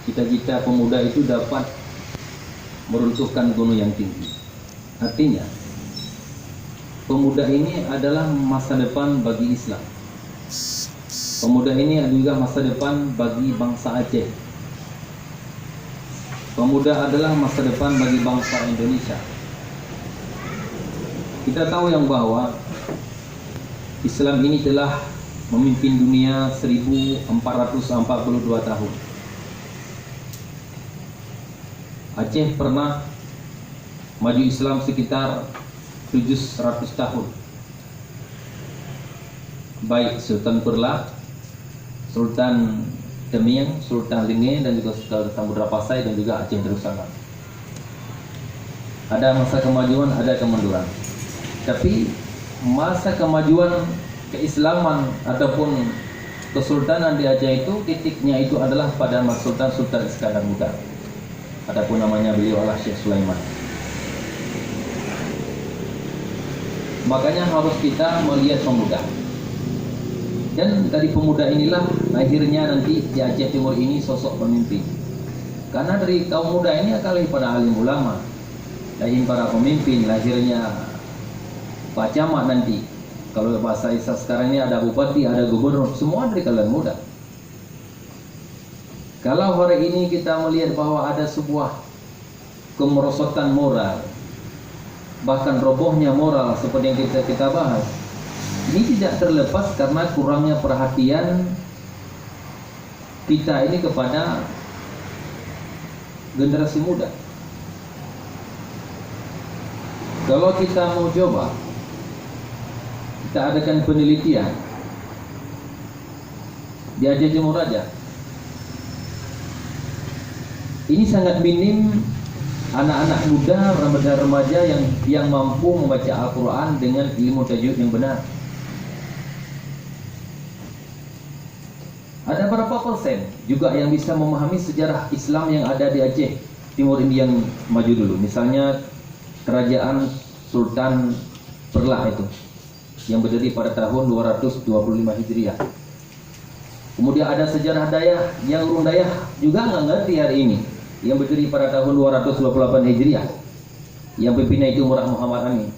cita-cita pemuda itu dapat meruntuhkan gunung yang tinggi. Artinya, pemuda ini adalah masa depan bagi Islam. Pemuda ini juga masa depan bagi bangsa Aceh. Pemuda adalah masa depan bagi bangsa Indonesia. Kita tahu yang bahwa Islam ini telah memimpin dunia 1442 tahun. Aceh pernah maju Islam sekitar 700 tahun. Baik Sultan Perla, Sultan Temiang, Sultan Linge, dan juga Sultan Samudra Pasai, dan juga Aceh Darussalam. Ada masa kemajuan, ada kemunduran. Tapi masa kemajuan keislaman ataupun kesultanan di Aceh itu, titiknya itu adalah pada masa Sultan Iskandar Muda. Adapun namanya beliau adalah Syekh Sulaiman. Makanya harus kita melihat pemuda. Dan dari pemuda inilah lahirnya nanti di Aceh Timur ini sosok pemimpin. Karena dari kaum muda ini akan lahir pada alim ulama, lahir para pemimpin, lahirnya Pak Camat nanti. Kalau bahasa Isa sekarang ini ada bupati, ada gubernur, semua dari kalangan muda. Kalau hari ini kita melihat bahwa ada sebuah kemerosotan moral, bahkan robohnya moral seperti yang kita bahas, ini tidak terlepas karena kurangnya perhatian kita ini kepada generasi muda. Kalau kita mau coba, kita adakan penelitian di Aceh Timur aja, ini sangat minim anak-anak muda, remaja yang mampu membaca Al-Quran dengan ilmu tajwid yang benar. Ada berapa persen juga yang bisa memahami sejarah Islam yang ada di Aceh Timur ini yang maju dulu? Misalnya kerajaan Sultan Perlah itu yang berdiri pada tahun 225 Hijriah. Kemudian ada sejarah Dayah, yang urung Dayah juga nggak ngerti hari ini, yang berdiri pada tahun 228 Hijriah, yang pimpinnya itu Murad Muhammad Amin.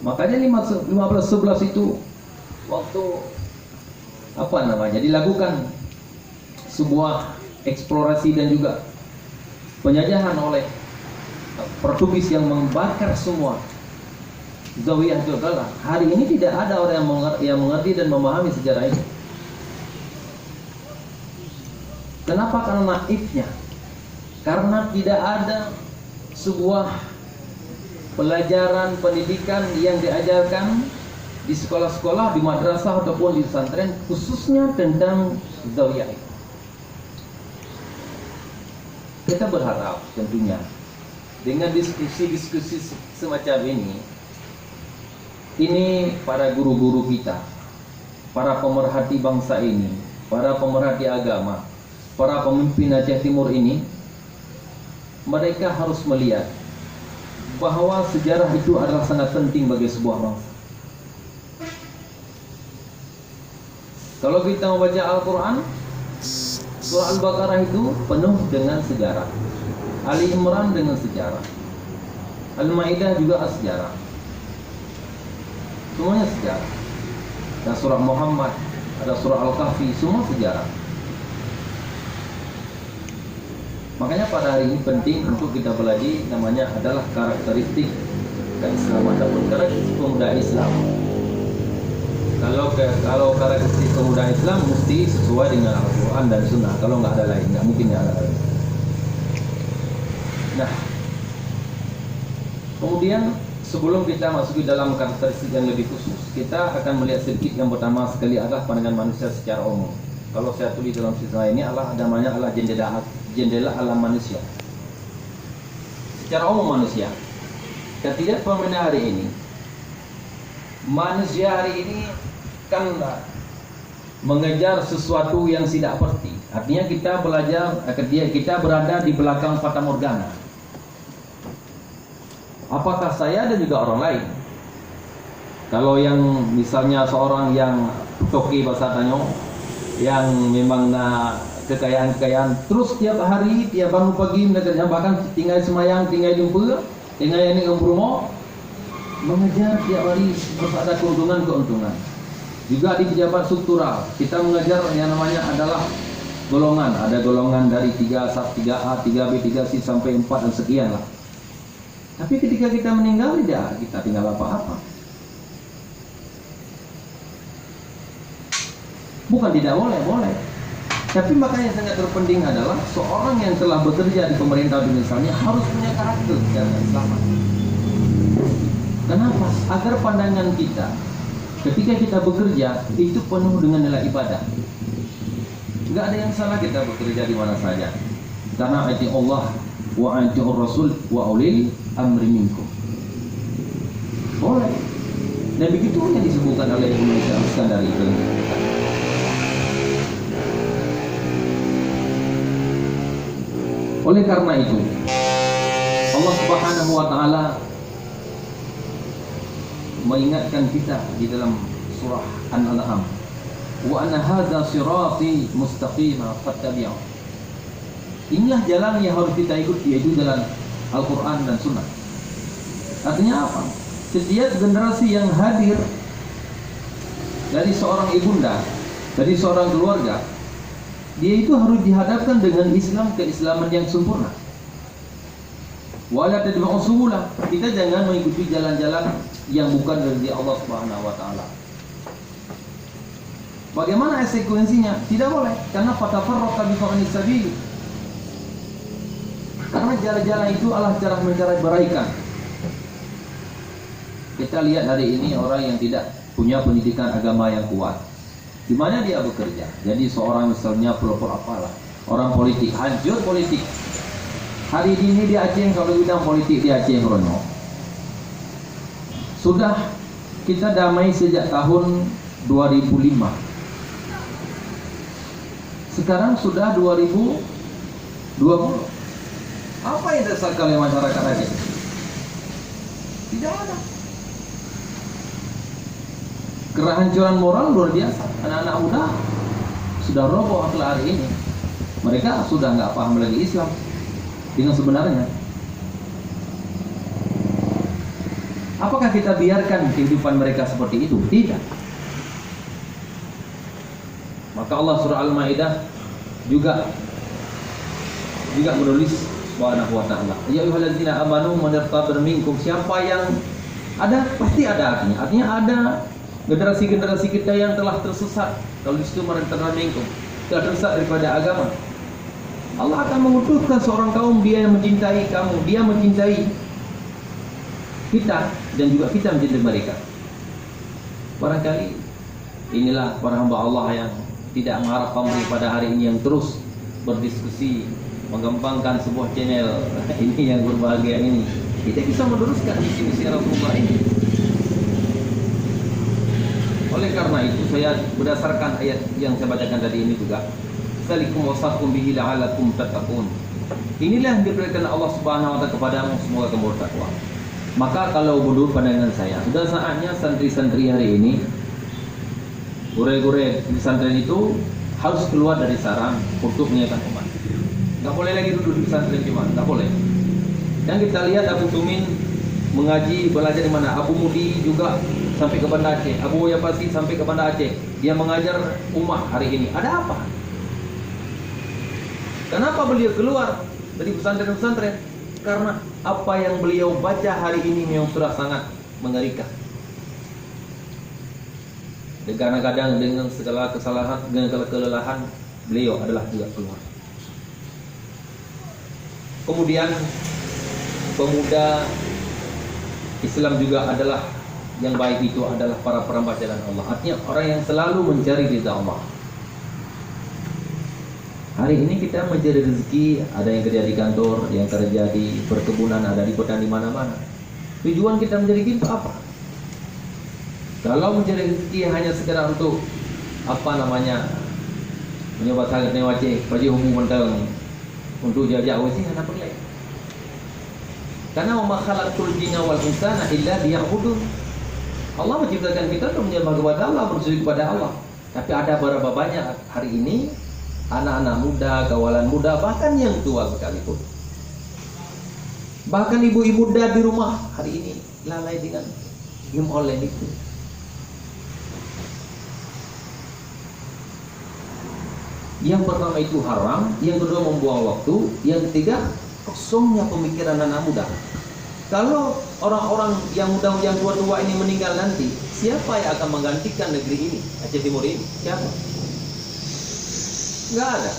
Makanya 1511 itu waktu dilakukan sebuah eksplorasi dan juga penjajahan oleh Portugis yang membakar semua Zawiyah Jogala. Hari ini tidak ada orang yang mengerti dan memahami sejarah ini. Kenapa? Karena naifnya. Karena tidak ada sebuah pelajaran pendidikan yang diajarkan di sekolah-sekolah, di madrasah ataupun di pesantren, khususnya tentang zawiyah. Kita berharap tentunya dengan diskusi-diskusi semacam ini para guru-guru kita, para pemerhati bangsa ini, para pemerhati agama, para pemimpin Aceh Timur ini, mereka harus melihat bahwa sejarah itu adalah sangat penting bagi sebuah bangsa. Kalau kita membaca Al-Quran, surah Al-Baqarah itu penuh dengan sejarah, Ali Imran dengan sejarah, Al-Maidah juga sejarah, semuanya sejarah. Dan surah Muhammad, ada surah Al-Kahfi, semua sejarah. Makanya pada hari ini penting untuk kita pelajari, namanya adalah karakteristik keislaman ataupun karakteristik pemuda Islam. Kalau karakteristik pemuda Islam mesti sesuai dengan Al-Quran dan Sunnah. Kalau nggak ada lain, nggak mungkin ada lain. Nah, kemudian sebelum kita masuk ke dalam karakteristik yang lebih khusus, kita akan melihat sedikit. Yang pertama sekali adalah pandangan manusia secara umum. Kalau saya tulis dalam siswa ini namanya adalah jendela alam manusia. Secara umum manusia. Dan tidak pada hari ini. Manusia hari ini kan mengejar sesuatu yang tidak pasti. Artinya kita belajar, kita berada di belakang fata morgana. Apakah saya dan juga orang lain? Kalau yang misalnya seorang yang toki bahasa Tanyo, yang memang kekayaan. Terus tiap hari, tiap bangun pagi mereka bahkan tinggal semayang, tinggal jumpa, tinggal ini rumah, mengejar tiap hari terus ada keuntungan. Juga di pejabat struktural, kita mengejar yang namanya adalah golongan. Ada golongan dari 3A, 3B, 3C sampai 4 dan sekian lah. Tapi ketika kita meninggal, tidak kita tinggal apa-apa. Bukan tidak boleh. Tapi makanya sangat terpenting adalah seorang yang telah bekerja di pemerintah misalnya harus punya karakter secara Islam. Kenapa? Agar pandangan kita ketika kita bekerja itu penuh dengan nilai ibadah. Enggak ada yang salah kita bekerja di mana saja. Karena ati Allah wa atiur Rasul wa ulil amri minkum. Boleh. Dan begitu yang disebutkan oleh Ibnu Iskandar itu. Oleh karena itu Allah Subhanahu wa taala mengingatkan kita di dalam surah An-An'am, wa anna hadza sirati mustaqima fattabi'u. Inilah jalan yang harus kita ikuti, yaitu jalan Al-Qur'an dan Sunnah. Artinya apa? Setiap generasi yang hadir dari seorang ibunda, dari seorang keluarga, dia itu harus dihadapkan dengan Islam, keislaman yang sempurna. Wala tadba'u subula. Kita jangan mengikuti jalan-jalan yang bukan dari Allah Subhanahu wa taala. Bagaimana konsekuensinya? Tidak boleh, karena fatafarraqa bikum anis sabil. Karena jalan-jalan itu adalah cara mencari kebaikan. Kita lihat hari ini orang yang tidak punya pendidikan agama yang kuat. Di mana dia bekerja? Jadi seorang misalnya pelopor apalah, orang politik, hancur politik. Hari ini di Aceh, kalau bidang politik di Aceh Rono, sudah kita damai sejak tahun 2005. Sekarang sudah 2020. Apa yang dirasakan oleh masyarakat Aceh? Tidak ada. Kehancuran moral luar biasa. Anak-anak muda sudah roboh akhlak hari ini. Mereka sudah nggak paham lagi Islam dengan sebenarnya. Apakah kita biarkan kehidupan mereka seperti itu? Tidak. Maka Allah surah Al-Maidah juga menulis Subhanahu wa ta'ala, ya ayyuhalladzina amanu man yartadda minkum. Siapa yang ada, pasti ada artinya. Artinya ada generasi-generasi kita yang telah tersesat. Kalau di situ mereka minkum, telah tersesat daripada agama. Allah akan mengutuskan seorang kaum, dia yang mencintai kamu, dia mencintai kita dan juga kita mencintai mereka. Barangkali inilah para hamba Allah yang tidak mengharap pamrih pada hari ini, yang terus berdiskusi mengembangkan sebuah channel ini yang berbahagia ini. Kita bisa meneruskan misi-misi Rasulullah ini. Oleh karena itu, saya berdasarkan ayat yang saya bacakan tadi ini juga, salikum wasakum bihi la'alakum tattaqun. Inilah yang diberikan Allah Subhanahu wa taala kepadamu, semoga kamu bertakwa. Maka kalau menurut pandangan saya, sudah saatnya santri-santri hari ini, gure-gure di pesantren itu harus keluar dari sarang untuk mengingatkan umat. Nggak boleh lagi duduk di pesantren cuma, nggak boleh. Yang kita lihat Abu Tumin mengaji, belajar di mana? Abu Mudi juga sampai ke Banda Aceh, Abu Yapasi sampai ke Banda Aceh. Dia mengajar umat hari ini. Ada apa? Kenapa beliau keluar dari pesantren-pesantren? Karena apa yang beliau baca hari ini memang sudah sangat mengerikan. Dan kadang-kadang dengan segala kesalahan, dengan segala kelelahan, beliau adalah juga keluar. Kemudian pemuda Islam juga adalah yang baik, itu adalah para perempuan jalan Allah. Artinya orang yang selalu mencari ridha Allah. Hari ini kita mencari rezeki, ada yang kerja di kantor, yang kerja di perkebunan, ada di petani, di mana-mana. Tujuan kita mencari itu apa? Kalau mencari rezeki hanya sekedar untuk mencoba sangat newace, bagi hubungan untuk jajak wasi, hanya perlu. Karena wa ma khalaqtul jinna wal insana illa liya'budun. Allah menciptakan kita untuk menyembah kepada Allah, bersujud kepada Allah. Tapi ada berapa banyak hari ini anak-anak muda, kawalan muda, bahkan yang tua sekalipun. Bahkan ibu-ibu muda di rumah hari ini lalai dengan game online itu. Yang pertama itu haram, yang kedua membuang waktu, yang ketiga kosongnya pemikiran anak muda. Kalau orang-orang yang muda, yang tua-tua ini meninggal nanti, siapa yang akan menggantikan negeri ini, Aceh Timur ini? Siapa? Nggak ada.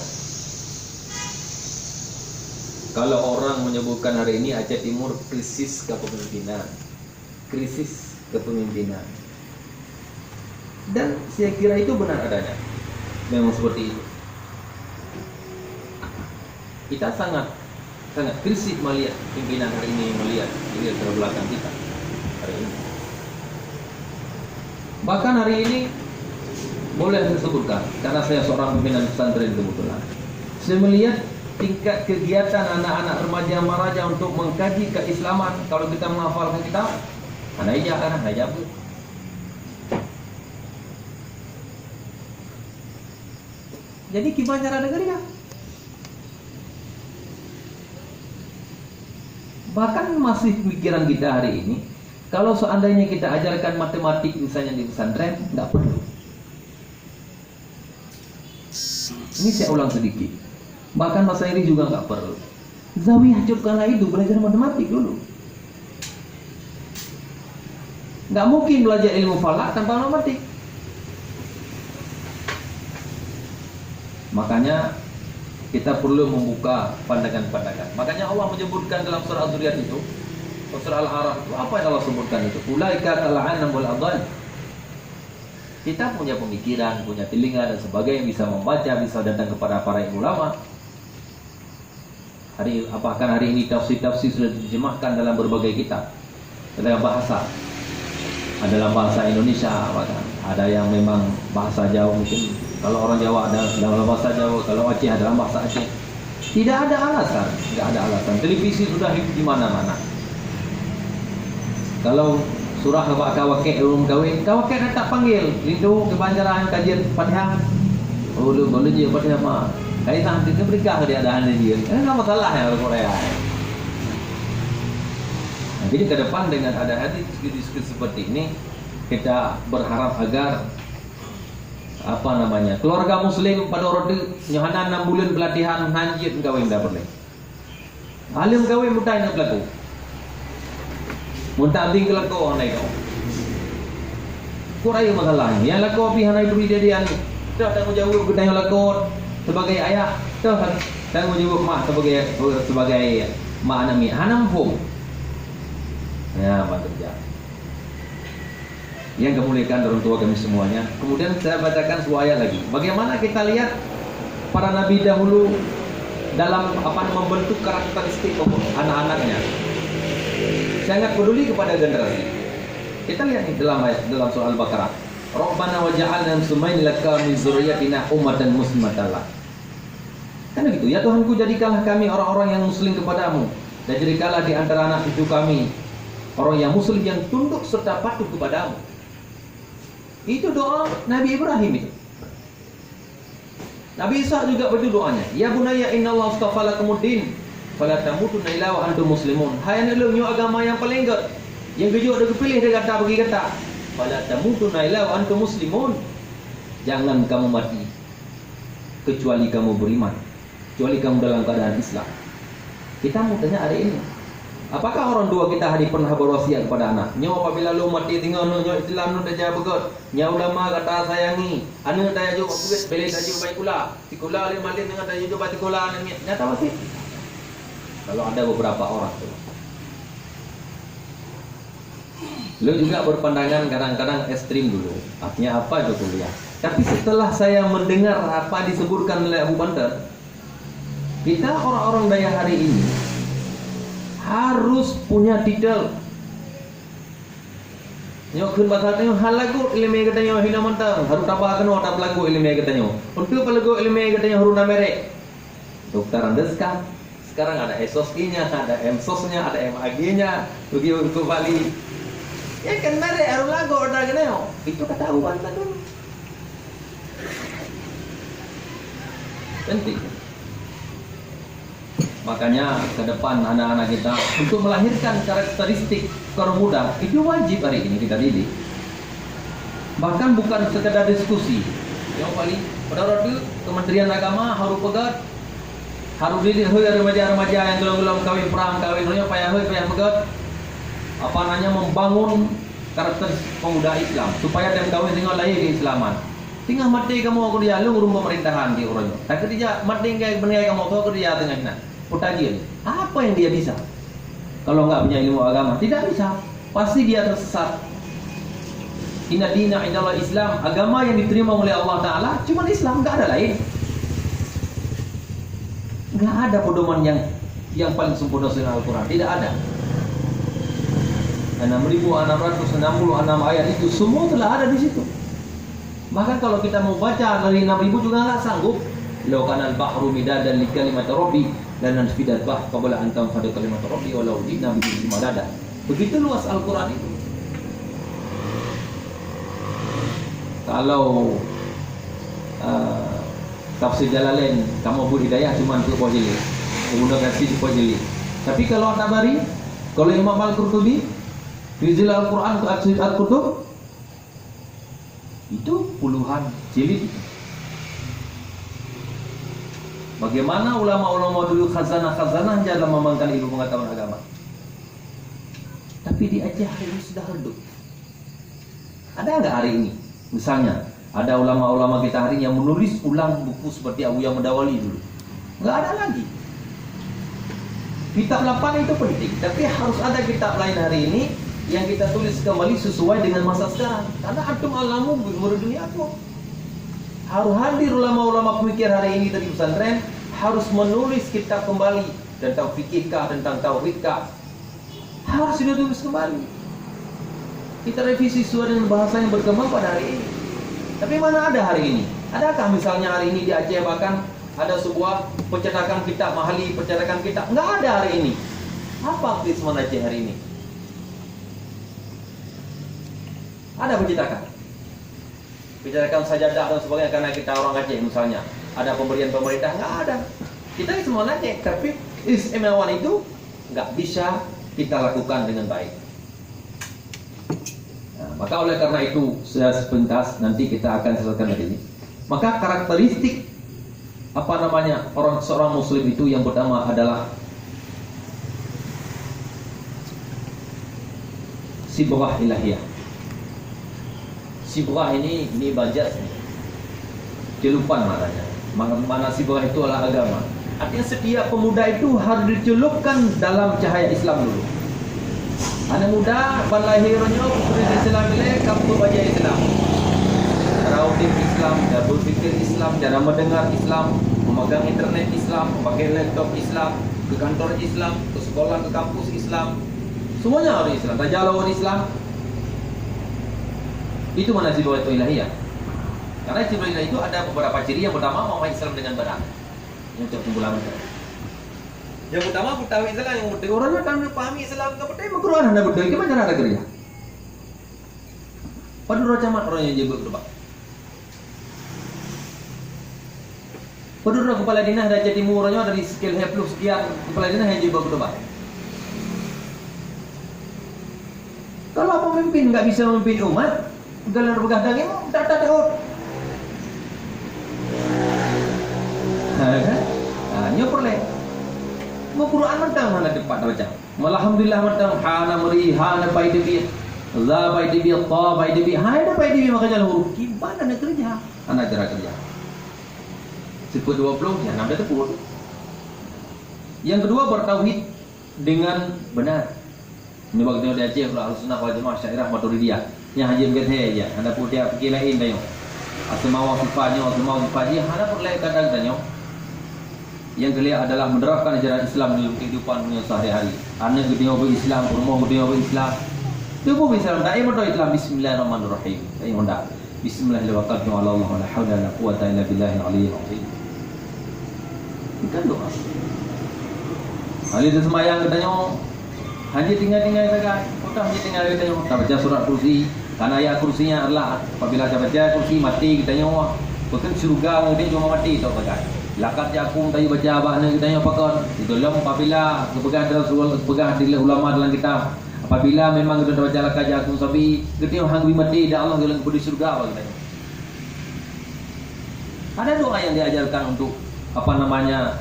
Kalau orang menyebutkan hari ini Aceh Timur krisis kepemimpinan, krisis kepemimpinan, dan saya kira itu benar adanya, memang seperti itu. Kita sangat krisis melihat pimpinan hari ini, melihat terbelakang kita hari ini. Bahkan hari ini boleh saya sebutkan, karena saya seorang pimpinan pesantren kebetulan, saya melihat tingkat kegiatan anak-anak remaja untuk mengkaji keislaman. Kalau kita menghafalkan kitab, anak ijah kan, anak ijah. Jadi gimana cara dengarnya? Bahkan masih pikiran kita hari ini, kalau seandainya kita ajarkan matematik misalnya di pesantren, nggak perlu. Ini saya ulang sedikit. Bahkan masa ini juga nggak perlu. Zawiyah hancurkanlah itu, belajar matematik dulu. Nggak mungkin belajar ilmu falak tanpa matematik. Makanya kita perlu membuka pandangan-pandangan. Makanya Allah menyebutkan dalam surah Az-Zuriyat itu, surah Al-A'raf itu, apa yang Allah sebutkan itu? Ulaika kal'anam wal adall. Kita punya pemikiran, punya telinga dan sebagainya, bisa membaca, bisa datang kepada para ulama. Apakah hari ini tafsir-tafsir sudah diterjemahkan dalam berbagai kitab, dalam bahasa. Ada dalam bahasa Indonesia, ada yang memang bahasa Jawa mungkin. Kalau orang Jawa ada dalam bahasa Jawa, kalau Aceh ada dalam bahasa Aceh. Tidak ada alasan, tidak ada alasan. Televisi sudah di mana-mana. Kalau surah kawakek belum kawin, kawakek tak panggil. Itu kebanjaran kajian Fatihah. Oh, boleh je Fatihah mah. Kai tang kita berkah dia ada dia. Enggak masalah ya orang Korea. Nah, jadi ke depan dengan ada hadis diskusi seperti ini, kita berharap agar keluarga muslim pada orang nyohanan 6 bulan pelatihan hanjit kawin dah boleh. Alim kawin mutai nak berlaku. Muntah abdi kelaku orang lain kau. Kurai masalahnya. Yang laku api hanai beri dia ni. Dah tanggung jawab kita yang laku sebagai ayah. Dah tanggung jawab mak sebagai mak anami. Hanam pun. Ya, betul. Yang kemuliaan orang tua kami semuanya. Kemudian saya bacakan sebuah ayat lagi. Bagaimana kita lihat para nabi dahulu dalam membentuk karakteristik anak-anaknya. Sangat peduli kepada generasi. Kita lihat nih dalam surah Al-Baqarah. Rabbana waj'alna muslimin laka min dzurriyyatina ummatan muslimatan lak. Kan begitu. Ya Tuhanku, jadikanlah kami orang-orang yang muslim kepadamu, dan jadikanlah di antara anak cucu kami orang yang muslim yang tunduk serta patuh kepadamu. Itu doa Nabi Ibrahim itu. Nabi Isa juga begitu doanya. Ya bunayya innallaha astafa lakumuddin fala tamutunna illa wa antum muslimun. Hai anak lu, agama yang paling god. Yang gejuk ada kepilih dia kata bagi kata. Fala tamutunna illa wa antum muslimun. Jangan kamu mati kecuali kamu beriman. Kecuali kamu dalam keadaan Islam. Kita mau tanya hari ini, apakah orang tua kita hari pernah berwasiat kepada anak? Nyo apabila lu mati tinggal nyo Islam nu dah jabat. Nya ulama kata sayangi, anu dah jo buat beli tajuk baik kula. Tikula le malin dengan tajuk baik kula nangit. Nyata masih. Kalau ada beberapa orang tu. Lu juga berpandangan kadang-kadang ekstrim dulu. Artinya apa itu kuliah? Tapi setelah saya mendengar apa disebutkan oleh Abu Banter, kita orang-orang daya hari ini harus punya titel. Nyokun bahasa tanya hal lagu ilmu katanya hina mantang harus tambah kena tak lagu ilmu katanya. Untuk lagu ilmu katanya harus merek. Dokter Andeska sekarang ada SOSI-nya, ada MSOS-nya, ada MAG-nya, begitu ke Bali. Ya kan merek harus lagu ada kena. Itu ketahuan lah dulu. Penting. Makanya ke depan anak-anak kita untuk melahirkan karakteristik kaum muda itu wajib hari ini kita didik. Bahkan bukan sekedar diskusi. Yang paling pada waktu Kementerian Agama harus pegat, harus didik remaja-remaja yang gelom-gelom kawin perang kawinnya payah pegat. Apa namanya membangun karakter pemuda Islam supaya dia kawin dengan lahir keislaman. Tinggal mati kamu aku dia lu urung pemerintahan di orangnya. Tapi dia mati kayak benar kamu aku dia tengahnya. Putajian, apa yang dia bisa? Kalau nggak punya ilmu agama, tidak bisa. Pasti dia tersesat. Inna dina indallah Islam, agama yang diterima oleh Allah Ta'ala cuma Islam, nggak ada lain. Nggak ada pedoman yang paling sempurna selain Al-Quran, tidak ada. 6.666 ayat itu semua telah ada di situ. Bahkan kalau kita mau baca dari 6.000 juga nggak sanggup. Law kana al-bahru midadan li kalimati rabbi lan anfidat bah qabla an tanfada kalimatu rabbi walau ji'na bihi madada. Begitu luas Al-Quran itu. Kalau tafsir Jalalain kamu beri hidayah cuma untuk Pojeli, menggunakan sisi Pojeli. Tapi kalau At-Tabari, kalau Imam Al-Qurtubi, Rizal Al-Quran Al-Qurtub itu puluhan jilid. Bagaimana ulama-ulama dulu khazanah-khazanah dalam mengembangkan ilmu pengetahuan agama. Tapi di Aceh hari ini sudah redup. Ada nggak hari ini? Misalnya, ada ulama-ulama kita hari ini yang menulis ulang buku seperti Abu Yang Mendawali dulu. Nggak ada lagi. Kitab 8 itu penting, tapi harus ada kitab lain hari ini yang kita tulis kembali sesuai dengan masa sekarang. Karena antum alamu dunia itu. Harus hadir ulama-ulama pemikir hari ini dari pesantren, harus menulis kitab kembali tentang fikihkah, tentang tauhidkah. Harus ditulis kembali. Kita revisi sesuai dengan bahasa yang berkembang pada hari ini. Tapi mana ada hari ini? Adakah misalnya hari ini di Aceh bahkan ada sebuah percetakan kitab mahali, percetakan kitab? Nggak ada hari ini. Apa aktivisme Aceh hari ini? Ada percetakan. Percetakan sajadah dan sebagainya karena kita orang Aceh misalnya. Ada pemberian pemerintah? Nggak ada. Kita semua Aceh, tapi istimewa itu nggak bisa kita lakukan dengan baik. Nah, maka oleh karena itu sudah sepintas nanti kita akan selesaikan hari ini. Maka karakteristik seorang muslim itu yang pertama adalah sibrah ilahiyah. Sibrah ini bajas nih. Celupan maknanya. Mana sibrah itu adalah agama. Artinya setiap pemuda itu harus dicelupkan dalam cahaya Islam dulu. Anak muda balahirnya berisi Islam ini kamu baca Islam. Cara aktif Islam, cara berpikir Islam, cara mendengar Islam, memegang internet Islam, memakai laptop Islam, ke kantor Islam, ke sekolah, ke kampus Islam. Semuanya orang Islam. Tajalah orang Islam. Itu mana sibrah itu ilahiyah. Karena sibrah ilahiyah itu ada beberapa ciri. Yang pertama memahami Islam dengan benar. Yang terkumpulan itu. Yang pertama ketahui Islam yang betul. Orangnya kan pahami Islam ke betul, Quran anda betul. Gimana cara kerja? Pada camat orang yang jago berubah. Pada kepala dinas dari Aceh Timur orangnya dari skill plus sekian kepala dinas yang jago berubah. Kalau pemimpin nggak bisa memimpin umat, gelar begadang itu tak tahu. Nyoperle. Mau Quran mentang mana depan baca. Alhamdulillah mentang hana meri hana pai debi. Za pai debi ta pai debi. Ada pai debi makanya huruf gimana nak kerja? Anak cara kerja. 10-20 ya 6 itu. Yang kedua bertauhid dengan benar. Ini waktu di Aceh kalau Ahlussunnah wal Jamaah Syairah Maturidiyah. Yang haji berkata aja, ada pun dia fikir lain dah yo. Asma wa sifatnya, ada pun lain kadang-kadang yo. Yang kelima adalah menerapkan ajaran Islam dalam kehidupan sehari-hari. Anak kita berislam, rumah kita berislam. Tubuh Islam, dah betul Islam. Bismillahirrahmanirrahim. Saya hendak. Bismillahirrahmanirrahim. Allah la haula wala quwwata illa billahil aliyyil azim. Bukan doa. Ali itu sembahyang katanya. Hanya tinggal saja. Kita hanya tinggal katanya. Tak baca surat kursi. Karena ayat kursinya adalah apabila kita baca kursi mati katanya. Bukan surga kemudian cuma mati tak baca. Lakat jakum tadi baca abahnya kita yang pakon. Itu lom apabila kepegah dari ulama dalam kitab. Apabila memang kita baca lakat jakum sabi, kita hang mati dah Allah dalam di surga kita. Ada doa yang diajarkan untuk apa namanya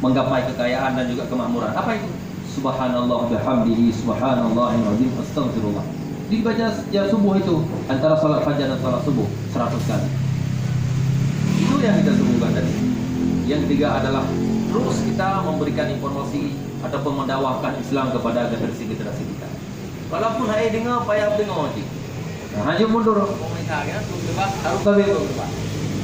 menggapai kekayaan dan juga kemakmuran. Apa itu? Subhanallah bihamdihi subhanallahil azim astaghfirullah. Dibaca sejak subuh itu antara salat fajar dan salat subuh 100 kali. Itu yang kita sebutkan tadi. Yang ketiga adalah terus kita memberikan informasi ataupun mendakwahkan Islam kepada generasi-generasi kita. Walaupun hai dengar payah dengar mati. Nah, hanya mundur. Harus kali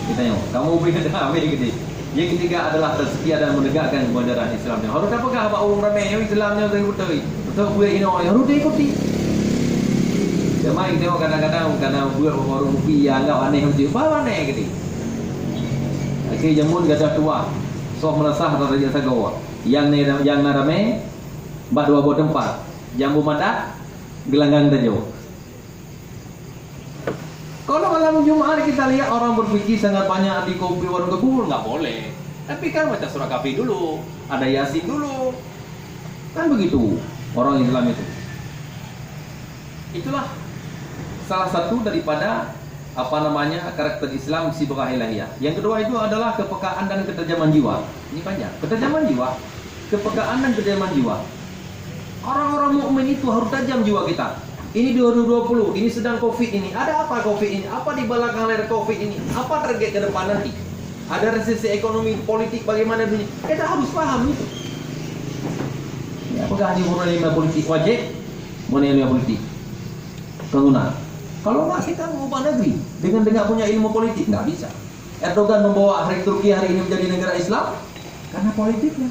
kita yang kamu beri dengar ambil gede. Yang ketiga adalah tersedia dan menegakkan kebenaran Islam. Harus dapat apa orang ramai yang Islamnya dari betul. Betul buat ini orang harus diikuti. Jamai tengok kadang-kadang karena buat orang rupi yang anggap aneh mesti apa aneh gitu. Akhir jamun gajah tua. So merasa atau raja sagawa. Yang narame mbak dua buat tempat. Jambu madak gelanggang tajau. Kalau malam Jumat kita lihat orang berfikir sangat banyak di kopi warung kebun, nggak boleh. Tapi kan baca surah kafi dulu, ada yasin dulu, kan begitu orang Islam itu. Itulah salah satu daripada apa namanya karakter Islam sibghah ilahiyah. Yang kedua itu adalah kepekaan dan ketajaman jiwa. Ini panjang. Ketajaman jiwa, kepekaan dan ketajaman jiwa. Orang-orang mukmin itu harus tajam jiwa kita. Ini 2020, ini sedang COVID ini. Ada apa COVID ini? Apa di belakang layar COVID ini? Apa target ke depan nanti? Ada resesi ekonomi, politik, bagaimana dunia? Kita harus paham itu. Ya, apakah ini ilmu politik wajib? Ilmu politik kegunaan. Kalau nggak kita mengubah negeri dengan punya ilmu politik nggak bisa. Erdogan membawa Turki hari ini menjadi negara Islam karena politiknya.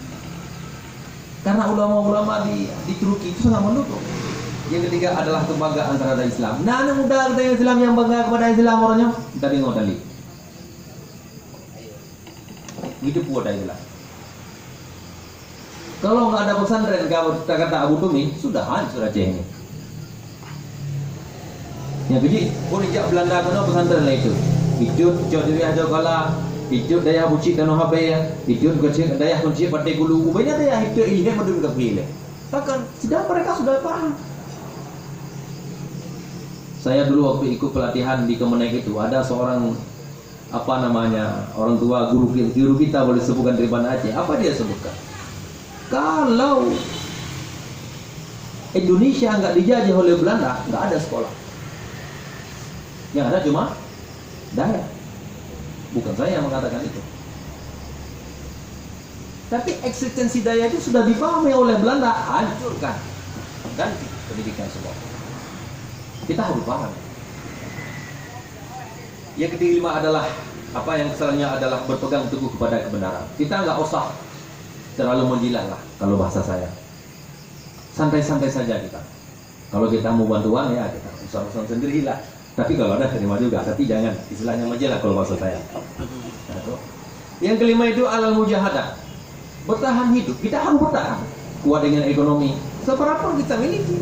Karena ulama-ulama di Turki itu sangat mendukung. Yang ketiga adalah kebanggaan terhadap Islam. Nah, anak muda kita yang Islam yang bangga kepada Islam orangnya tadi ngodali. Hidup buat Islam. Kalau nggak ada pesantren, kata Abu Tumi, sudah hancur Aceh ini. Yang kecil, Injak Belanda kena pesantren lah itu. Hidup Jodoh Ajo Kala, hidup daya bucik dan Habaya, hidup kecil daya kunci partai gulu. Banyak daya hidup ini menurut kepilih. Takkan, sedang mereka sudah paham. Saya dulu waktu ikut pelatihan di Kemenang itu ada seorang apa namanya orang tua guru kita boleh sebutkan dari mana Aceh. Apa dia sebutkan? Kalau Indonesia nggak dijajah oleh Belanda, nggak ada sekolah. Yang ada cuma Dayak. Bukan saya yang mengatakan itu. Tapi eksistensi Dayak itu sudah dipahami oleh Belanda, hancurkan, ganti pendidikan semua. Kita harus paham. Yang kelima adalah apa yang kesalnya adalah berpegang teguh kepada kebenaran. Kita nggak usah terlalu menjilat lah kalau bahasa saya. Santai-santai saja kita. Kalau kita mau bantuan ya kita usaha-usaha sendirilah. Tapi kalau ada terima juga. Tapi jangan istilahnya menjilat kalau bahasa saya. Yang kelima itu alal mujahadah. Bertahan hidup. Kita harus bertahan. Kuat dengan ekonomi. Seberapa kita miliki.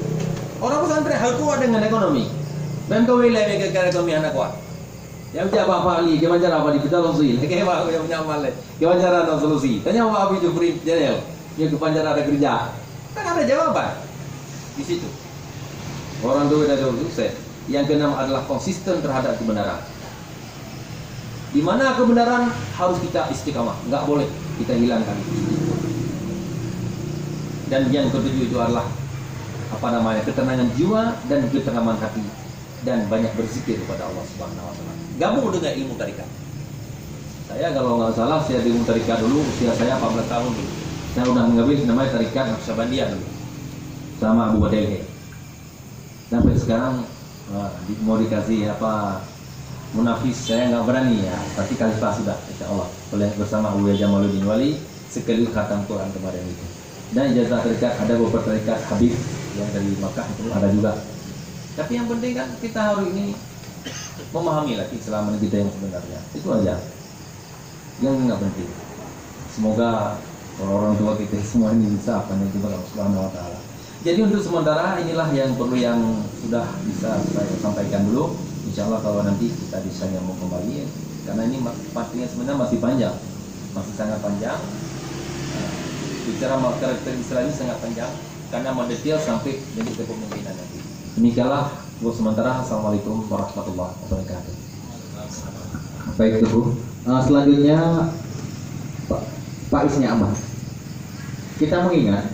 Orang pesantren harus kuat dengan ekonomi. Dan kau wilayah negara ekonomi anak kuat. Yang jawab apa ali, gimana cara apa di kita solusi? Kayak apa yang nyamal? Gimana cara ada solusi? Tanya apa Abi Jufri Jalil. Ya kepanjara ada kerja. Kan ada jawaban di situ. Orang tua dah sukses. Yang keenam adalah konsisten terhadap kebenaran. Di mana kebenaran harus kita istiqamah, nggak boleh kita hilangkan. Dan yang ketujuh itu adalah apa namanya ketenangan jiwa dan ketenangan hati dan banyak berzikir kepada Allah Subhanahu Wa Taala. Gabung dengan ilmu tarikat. Saya kalau nggak salah saya di ilmu tarikat dulu usia saya 14 tahun dulu. Saya udah mengambil namanya tarikat Naqsyabandiyah dulu sama Abu Badilhe. Sampai sekarang mau dikasih apa munafis saya nggak berani ya. Tapi khalifah sudah insya Allah oleh bersama Abu Jamaluddin Wali sekali khatam Quran kemarin itu. Dan ijazah tarikat ada beberapa tarikat Habib yang dari Makkah itu ada juga. Tapi yang penting kan kita hari ini memahami lagi Keislaman kita yang sebenarnya. Itu aja. Yang nggak penting. Semoga orang tua kita semua ini bisa apa yang kita Allah Subhanahu Wa Taala. Jadi untuk sementara inilah yang perlu yang sudah bisa saya sampaikan dulu. Insya Allah kalau nanti kita bisa nyambung kembali ya. Karena ini partinya sebenarnya masih panjang. masih sangat panjang. Bicara karakter Islam ini sangat panjang karena mendetail sampai jadi kepemimpinan nanti. Demikianlah buat sementara. Assalamualaikum warahmatullahi wabarakatuh. Baik Tuh. Selanjutnya Pak Isnya Ahmad. Kita mengingat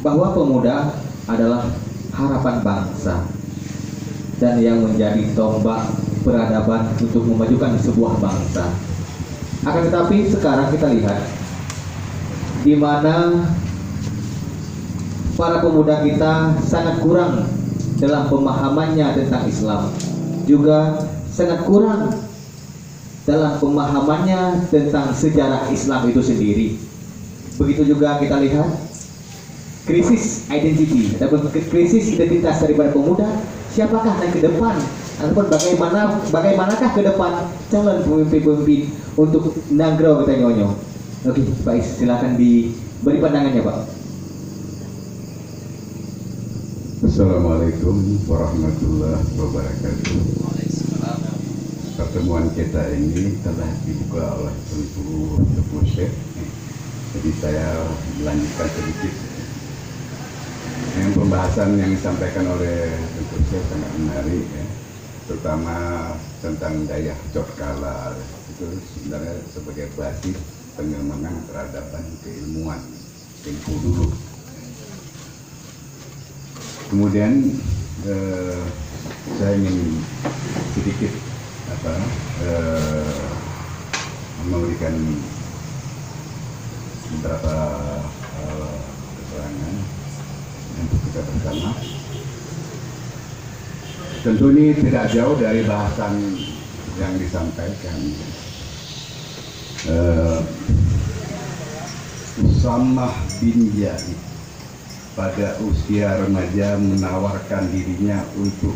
bahwa pemuda adalah harapan bangsa dan yang menjadi tombak peradaban untuk memajukan sebuah bangsa. Akan tetapi sekarang kita lihat di mana para pemuda kita sangat kurang dalam pemahamannya tentang Islam, juga sangat kurang dalam pemahamannya tentang sejarah Islam itu sendiri. Begitu juga kita lihat krisis identity ataupun krisis identitas daripada pemuda. Siapakah yang ke depan ataupun bagaimanakah ke depan calon pemimpin-pemimpin untuk Nagro kita nyonyo. Oke, Pak Is, silakan diberi pandangannya, Pak. Assalamualaikum warahmatullahi wabarakatuh. Pertemuan kita ini telah dibuka oleh Tuan Dr. Syekh. Jadi saya melanjutkan sedikit. Yang pembahasan yang disampaikan oleh Dr. Syekh sangat menarik, ya. Terutama tentang daya Cokala. Itu sebenarnya sebagai basis pengembangan peradaban keilmuan tempo dulu. Kemudian saya ingin sedikit memberikan beberapa keterangan untuk kita bersama. Tentu ini tidak jauh dari bahasan yang disampaikan. Usamah bin Zaid pada usia remaja menawarkan dirinya untuk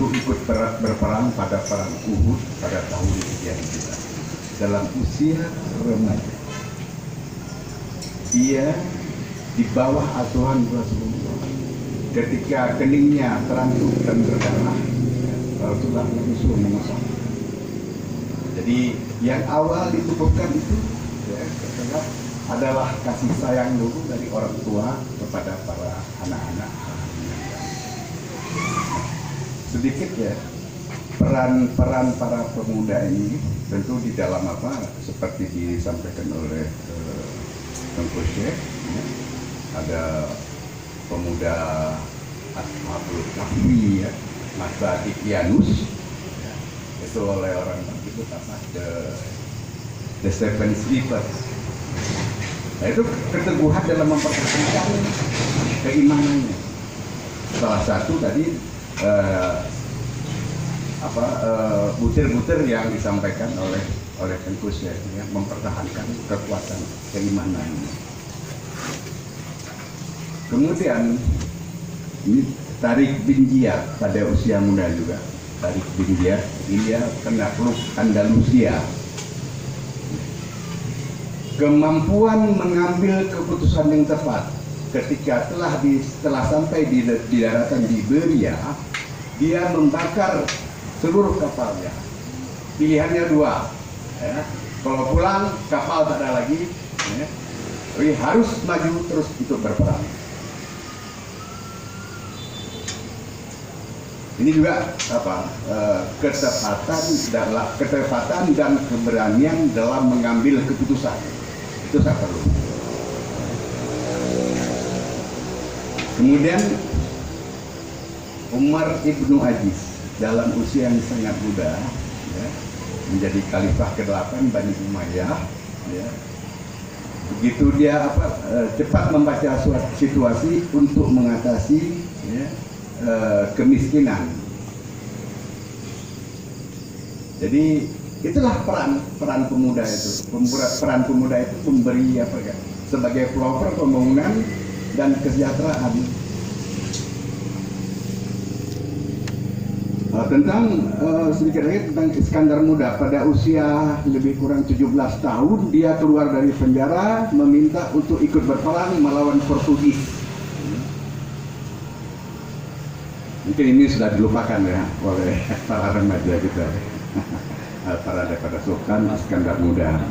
ikut berperang pada perang Uhud pada tahun 3 dalam usia remaja. Dia di bawah asuhan Rasulullah. Ketika keningnya terantuk dan berdarah, Rasulullah menyusul mengusap. Jadi yang awal ditubuhkan itu adalah kasih sayang dulu dari orang tua kepada para anak-anak. Sedikit ya, peran para pemuda ini tentu di dalam seperti disampaikan oleh Dr. Syekh, ya, ada pemuda Ashabul Kahfi, ya, masa Iqyanus, ya, itu oleh orang itu the Seven Sleepers. Nah, itu keteguhan dalam mempertahankan keimanannya. Salah satu tadi butir-butir yang disampaikan oleh Tengkus, ya, mempertahankan kekuatan keimanannya. Kemudian ini Tariq bin Ziyad pada usia muda juga. Tariq bin Ziyad dia penakluk Andalusia. Kemampuan mengambil keputusan yang tepat ketika telah sampai di daratan Liberia, dia membakar seluruh kapalnya. Pilihannya dua, ya. Kalau pulang kapal tak ada lagi, ya. Jadi harus maju terus untuk berperang. Ini juga ketepatan dan keberanian dalam mengambil keputusan. Itu sangat perlu. Kemudian Umar ibnu Aziz dalam usia yang sangat muda, ya, menjadi khalifah ke-8 Bani Umayyah, ya. Begitu dia cepat membaca situasi untuk mengatasi, ya, kemiskinan. Jadi itulah peran pemuda itu. Peran pemuda itu memberi sebagai pelopor pembangunan dan kesejahteraan. Tentang sedikit lagi tentang Iskandar Muda. Pada usia lebih kurang 17 tahun dia keluar dari penjara meminta untuk ikut berperang melawan Portugis. Mungkin ini sudah dilupakan ya oleh para remaja kita. Para daripada Sultan Iskandar Muda.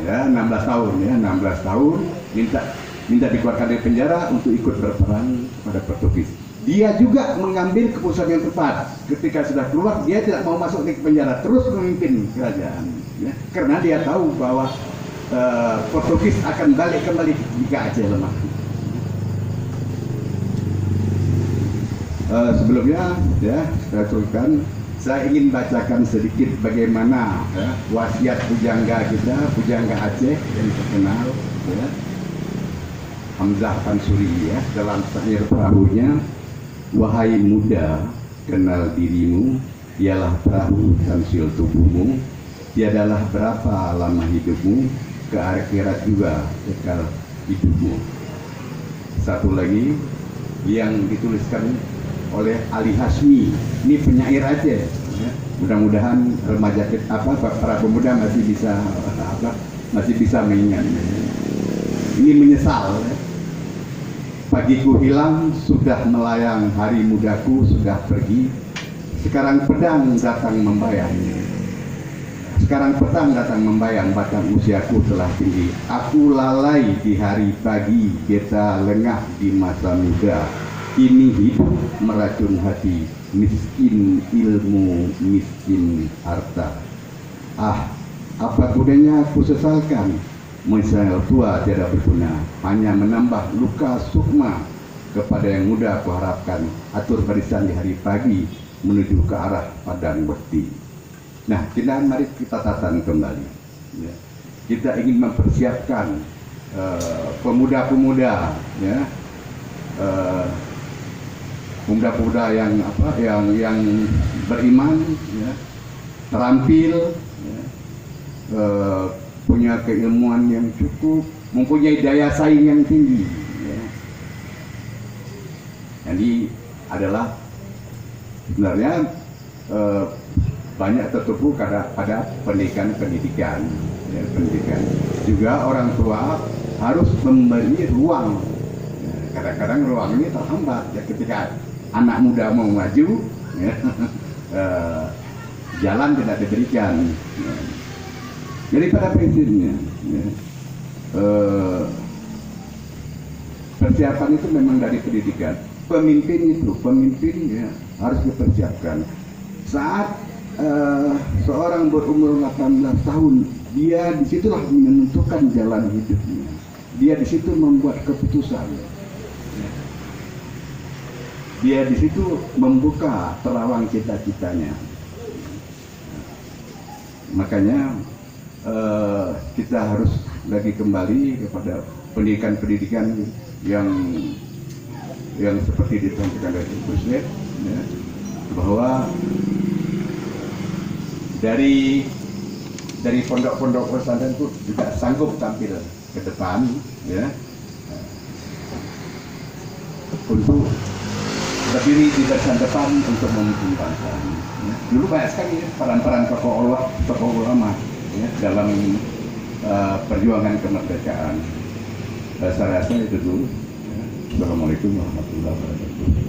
ya 16 tahun ya 16 tahun minta dikeluarkan dari penjara untuk ikut berperang pada Portugis. Dia juga mengambil keputusan yang tepat. Ketika sudah keluar, dia tidak mau masuk di penjara, terus memimpin kerajaan. Ya. Karena dia tahu bahwa Portugis akan balik kembali jika Aceh lemah. Sebelumnya, ya saya teruskan. Saya ingin bacakan sedikit bagaimana wasiat pujangga kita, pujangga Aceh yang terkenal, ya, Hamzah Pansuri, ya, dalam syair perahunya. Wahai muda, kenal dirimu, ialah perahu tamsil tubuhmu, tiadalah berapa lama hidupmu, ke akhirat juga kekal hidupmu. Satu lagi yang dituliskan oleh Ali Hasmi, ini penyair Aceh. Ya. Mudah-mudahan remaja kita, para pemuda masih bisa mengingat. Ini menyesal. Ya. Pagiku hilang, sudah melayang, hari mudaku sudah pergi. Sekarang pedang datang membayang. Sekarang petang datang membayang, batang usiaku telah tinggi. Aku lalai di hari pagi, beta lengah di masa muda. Ini hidup meracun hati, miskin ilmu, miskin harta. Ah, apa gunanya aku sesalkan? Menyesal tua tiada berguna, hanya menambah luka sukma. Kepada yang muda aku harapkan, atur barisan di hari pagi menuju ke arah padang bekti. Nah, mari kita tatan kembali. Ya. Kita ingin mempersiapkan pemuda-pemuda, ya, pemuda-pemuda yang beriman, ya, terampil, ya, punya keilmuan yang cukup, mempunyai daya saing yang tinggi. Ya. Jadi adalah sebenarnya banyak tertumpu pada pendidikan. Ya, pendidikan. Juga orang tua harus memberi ruang. Ya, kadang-kadang ruang ini terhambat. Ya, ketika anak muda mau maju, ya, jalan tidak diberikan. Ya. Jadi pada prinsipnya, ya, persiapan itu memang dari pendidikan. Pemimpin ya, harus dipersiapkan. Saat seorang berumur 18 tahun, dia disitulah menentukan jalan hidupnya. Dia disitu membuat keputusan. Ya. Dia disitu membuka terawang cita-citanya. Makanya kita harus lagi kembali kepada pendidikan yang seperti disampaikan dari Presiden, ya, bahwa dari pondok-pondok pesantren itu juga sanggup tampil ke depan, ya, untuk berdiri di garda depan untuk memimpin bangsa. Ya. Dulu banyak sekali ya, peran-peran tokoh ulama, ya, dalam perjuangan kemerdekaan. Saya rasa itu dulu. Ya. Assalamualaikum warahmatullahi wabarakatuh.